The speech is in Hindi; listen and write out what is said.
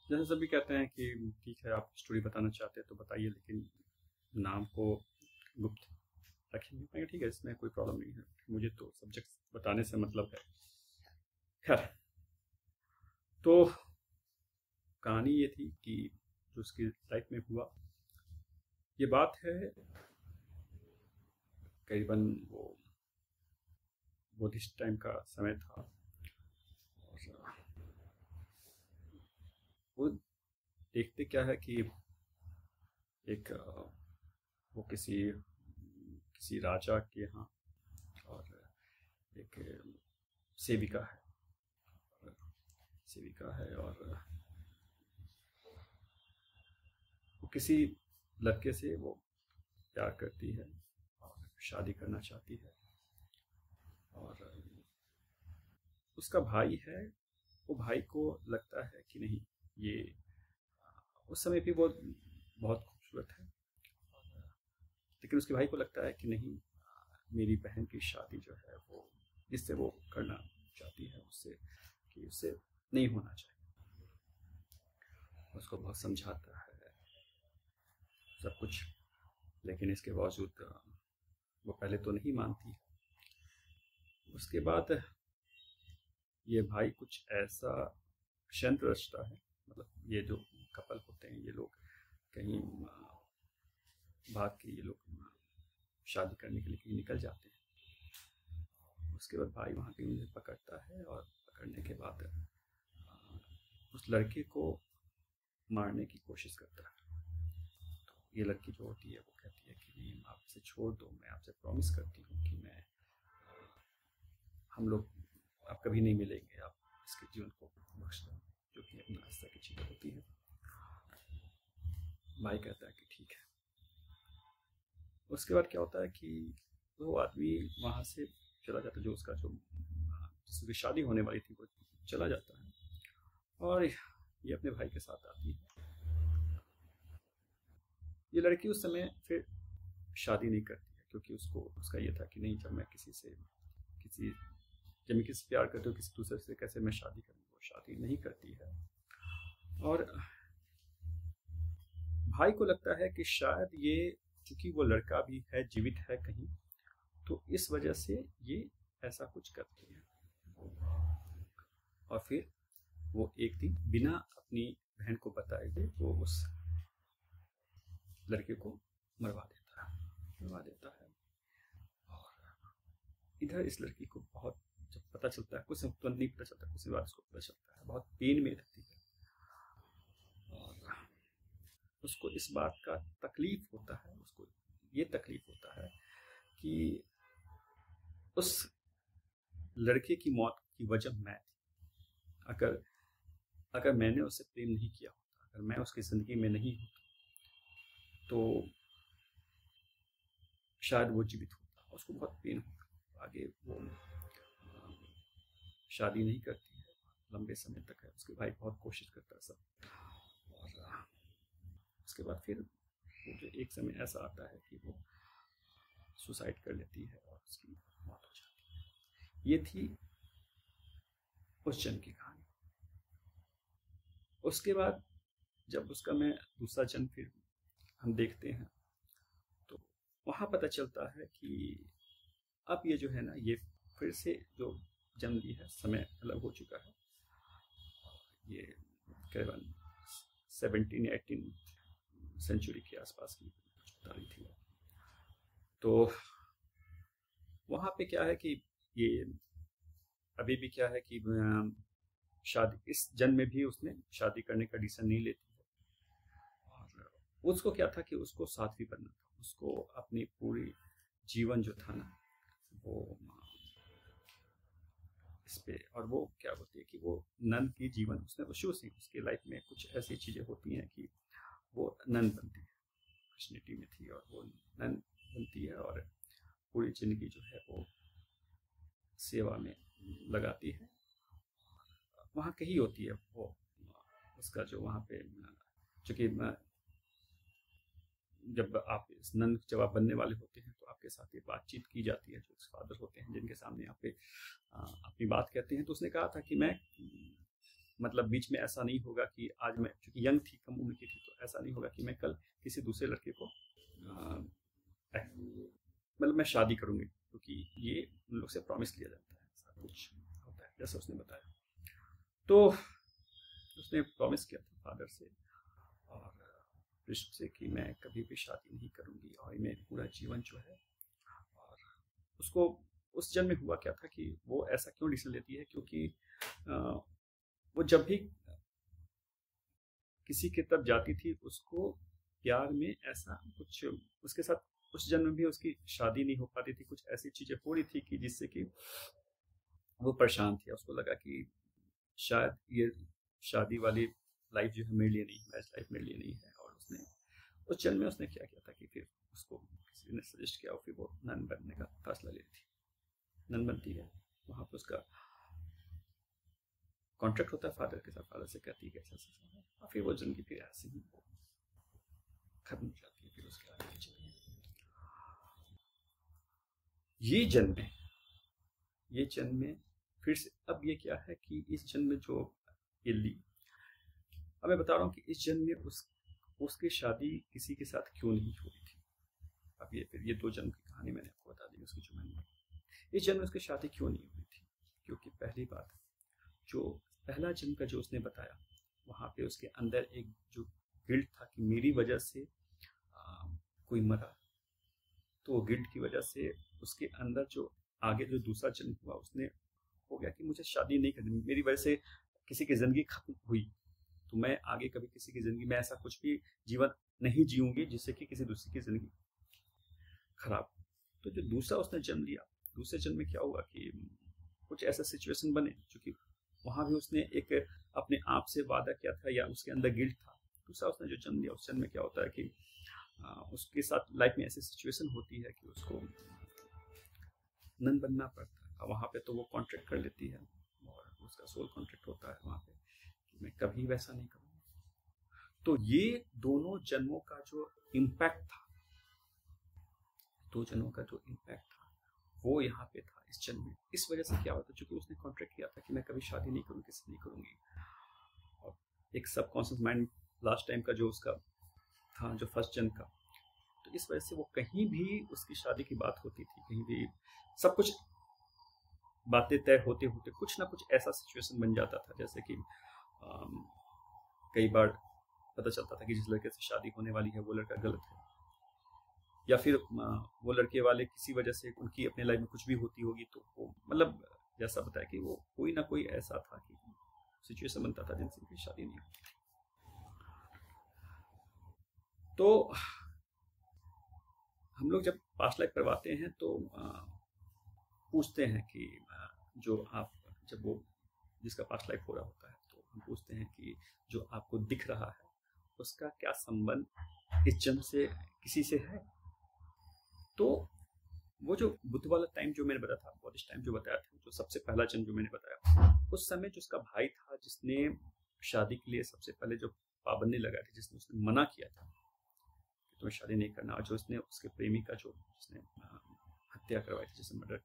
जैसे सभी कहते हैं कि ठीक है, आप स्टोरी बताना चाहते हैं तो बताइए, लेकिन नाम को गुप्त रखेंगे। मैं कहा, ठीक है, इसमें कोई प्रॉब्लम नहीं है, मुझे तो सब्जेक्ट बताने से मतलब है। खैर, तो कहानी ये थी कि जो उसकी लाइफ में हुआ, ये बात है करीबन वो बुद्धिस्ट टाइम का समय था। और वो देखते क्या है कि एक वो किसी किसी राजा के यहाँ, और एक सेविका है, सेविका है, और वो किसी लड़के से वो प्यार करती है और शादी करना चाहती है। और उसका भाई है, वो भाई को लगता है कि नहीं, ये उस समय भी वो बहुत खूबसूरत है, लेकिन उसके भाई को लगता है कि नहीं, मेरी बहन की शादी जो है वो जिससे वो करना चाहती है उससे, कि उससे नहीं होना चाहिए। उसको बहुत समझाता है सब कुछ, लेकिन इसके बावजूद वो पहले तो नहीं मानती। उसके बाद ये भाई कुछ ऐसा षड्यंत्र रचता है, मतलब ये जो कपल होते हैं, ये लोग कहीं भाग के ये लोग शादी करने के लिए कहीं निकल जाते हैं। उसके बाद भाई वहाँ कहीं उन्हें पकड़ता है, और पकड़ने के बाद उस लड़के को मारने की कोशिश करता है। तो ये लड़की जो होती है वो कहती है कि नहीं, आपसे छोड़ दो, मैं आपसे प्रॉमिस करती हूँ कि मैं हम लोग आप कभी नहीं मिलेंगे, आप इसके जीवन को बख्श दो, जो कि अपना हिस्सा की चीज़ें होती है। भाई कहता है कि ठीक है। उसके बाद क्या होता है कि वो आदमी वहाँ से चला जाता है, जो उसका जो जिसकी शादी होने वाली थी वो चला जाता है, और ये अपने भाई के साथ आती है। ये लड़की उस समय फिर शादी नहीं करती है, क्योंकि उसको उसका ये था कि नहीं, जब मैं किसी से किसी जब मैं किसी से प्यार करती हूँ, किसी दूसरे से कैसे मैं शादी करूँ, वो शादी नहीं करती है। और भाई को लगता है कि शायद ये, चूंकि वो लड़का भी है, जीवित है कहीं, तो इस वजह से ये ऐसा कुछ करती है। और फिर वो एक दिन बिना अपनी बहन को बताए हुए वो उस लड़के को मरवा देता है। और इधर इस लड़की को बहुत, जब पता चलता है, कुछ तुरंत नहीं पता चलता, कुछ बाद उसको पता चलता है, बहुत पेन में रहती है। और उसको इस बात का तकलीफ होता है, उसको ये तकलीफ होता है कि उस लड़के की मौत की वजह मैं थी। अगर अगर मैंने उससे प्रेम नहीं किया होता, अगर मैं उसकी ज़िंदगी में नहीं होता, तो शायद वो जीवित होता। उसको बहुत पेन होता। आगे वो शादी नहीं करती है लंबे समय तक है। उसके भाई बहुत कोशिश करता है सब। और उसके बाद फिर वो जो एक समय ऐसा आता है कि वो सुसाइड कर लेती है और उसकी मौत हो जाती है। ये थी उस जन्म की कहानी। उसके बाद जब उसका मैं दूसरा जन्म फिर हम देखते हैं, तो वहाँ पता चलता है कि अब ये जो है ना, ये फिर से जो जन्म ली है, समय अलग हो चुका है। ये करीबन 17 या 18 सेंचुरी के आसपास की बता रही थी। तो वहाँ पे क्या है कि ये अभी भी क्या है कि शादी इस जन्म में भी उसने शादी करने का डिसीजन नहीं लेती है। और उसको क्या था कि उसको साध्वी बनना था। उसको अपनी पूरी जीवन जो था ना, वो इस पे, और वो क्या होती है कि वो नन की जीवन, उसने शुरू से उसकी लाइफ में कुछ ऐसी चीज़ें होती हैं कि वो नन बनती है। क्रिश्चियनिटी में थी और वो नन बनती है, और पूरी जिंदगी जो है वो सेवा में लगाती है। वहाँ कहीं होती है वो, उसका जो वहाँ पे, चूँकि जब आप बनने वाले होते हैं तो आपके साथ ये बातचीत की जाती है, जो फादर होते हैं जिनके सामने आप अपनी बात कहते हैं। तो उसने कहा था कि मैं मतलब बीच में ऐसा नहीं होगा कि आज मैं, क्योंकि यंग थी, कम उम्र की थी, तो ऐसा नहीं होगा कि मैं कल किसी दूसरे लड़के को मतलब मैं शादी करूंगी, क्योंकि ये उन लोग से प्रॉमिस किया जाता है, ऐसा कुछ होता है जैसा उसने बताया। तो उसने प्रॉमिस किया था फादर से और कृष्ण से कि मैं कभी भी शादी नहीं करूंगी और मैं पूरा जीवन जो है। और उसको उस जन्म में हुआ क्या था कि वो ऐसा क्यों डिसीजन लेती है, क्योंकि वो जब भी किसी की तरफ जाती थी उसको प्यार में ऐसा कुछ उसके साथ उस जन्म में भी उसकी शादी नहीं हो पाती थी, कुछ ऐसी चीजें हो रही थी कि जिससे कि वो परेशान थी। उसको लगा कि शायद ये शादी वाली लाइफ जो है मेरे लिए नहीं, मैरिज लाइफ मेरे लिए नहीं है। और उसने उस जन्म में उसने क्या किया था कि फिर उसको किसी ने सजेस्ट किया और फिर वो नन बनने का फैसला ली थी। नन बनती है, वहाँ पर उसका कॉन्ट्रैक्ट होता है फादर के साथ, फादर से कहती है कि ऐसा ऐसा है, और फिर वो जिंदगी फिर ऐसे ही खत्म हो जाती है। फिर उसके आगे की चीजें ये जन्म में फिर से अब ये क्या है कि इस जन्म में जो ये ली, अब मैं बता रहा हूँ कि इस जन्म में उसकी शादी किसी के साथ क्यों नहीं हुई थी। अब ये 2 जन्म की कहानी मैंने आपको बता दी उसकी, जो मैंने इस जन्म में उसकी शादी क्यों नहीं हुई थी। क्योंकि पहली बात, जो पहला जन्म का जो उसने बताया, वहां पे उसके अंदर एक जो गिल्ट था कि मेरी वजह से कोई मरा, तो वो गिल्ट की वजह से उसके अंदर जो आगे जो दूसरा जन्म हुआ उसने हो गया कि मुझे शादी नहीं करनी, मेरी वजह से किसी की जिंदगी खत्म हुई, तो मैं आगे कभी किसी की जिंदगी में ऐसा कुछ भी जीवन नहीं जीऊंगी जिससे कि किसी दूसरे की जिंदगी खराब। तो जो दूसरा उसने जन्म लिया, दूसरे जन्म में क्या हुआ कि कुछ ऐसा सिचुएशन बने, क्योंकि वहां भी उसने एक अपने आप से वादा किया था या उसके अंदर गिल्ट था। दूसरा उसने जो जन्म लिया, उस जन्म में क्या होता है कि उसके साथ लाइफ में ऐसी सिचुएशन होती है कि उसको नन बनना पड़ता है। वहां पे तो वो कॉन्ट्रैक्ट कर लेती है और उसका सोल कॉन्ट्रैक्ट होता है वहां पे कि मैं कभी वैसा नहीं करूंगा। तो ये दोनों जन्मों का जो इम्पैक्ट था, 2 जन्मों का जो इम्पैक्ट था वो यहाँ पे था इस जन्म में। इस वजह से क्या होता, चूंकि उसने कॉन्ट्रैक्ट किया था कि मैं कभी शादी नहीं करूंगी, किसी नहीं करूंगी, और एक सबकॉन्शियस माइंड लास्ट टाइम का जो उसका था, जो फर्स्ट जन्म का, तो इस वजह से वो कहीं भी उसकी शादी की बात होती थी, कहीं भी सब कुछ बातें तय होते होते कुछ ना कुछ ऐसा सिचुएशन बन जाता था, जैसे कि कई बार पता चलता था कि जिस लड़के से शादी होने वाली है वो लड़का गलत है, या फिर वो लड़के वाले किसी वजह से उनकी अपने लाइफ में कुछ भी होती होगी, तो वो मतलब जैसा बताया कि वो कोई ना कोई ऐसा था कि सिचुएशन बनता था जिनसे उनकी शादी नहीं होती। तो हम लोग जब पास्ट लाइफ करवाते हैं तो पूछते हैं कि जो आप जब वो जिसका पास्ट लाइफ हो रहा होता है, तो हम पूछते हैं कि जो आपको दिख रहा है उसका क्या संबंध इस जन्म से किसी से है। तो वो जो बुद्ध वाला टाइम जो मैंने बताया था, बुद्धिस्ट टाइम जो बताया था, जो सबसे पहला जन्म जो मैंने बताया, उस समय जो उसका भाई था जिसने शादी के लिए सबसे पहले जो पाबंदी लगाई थी, जिसने उसने मना किया था कि तुम्हें शादी नहीं करना, और जो उसने उसके प्रेमी का जो जिसने हत्या करवाई थी, जिसने मर्डर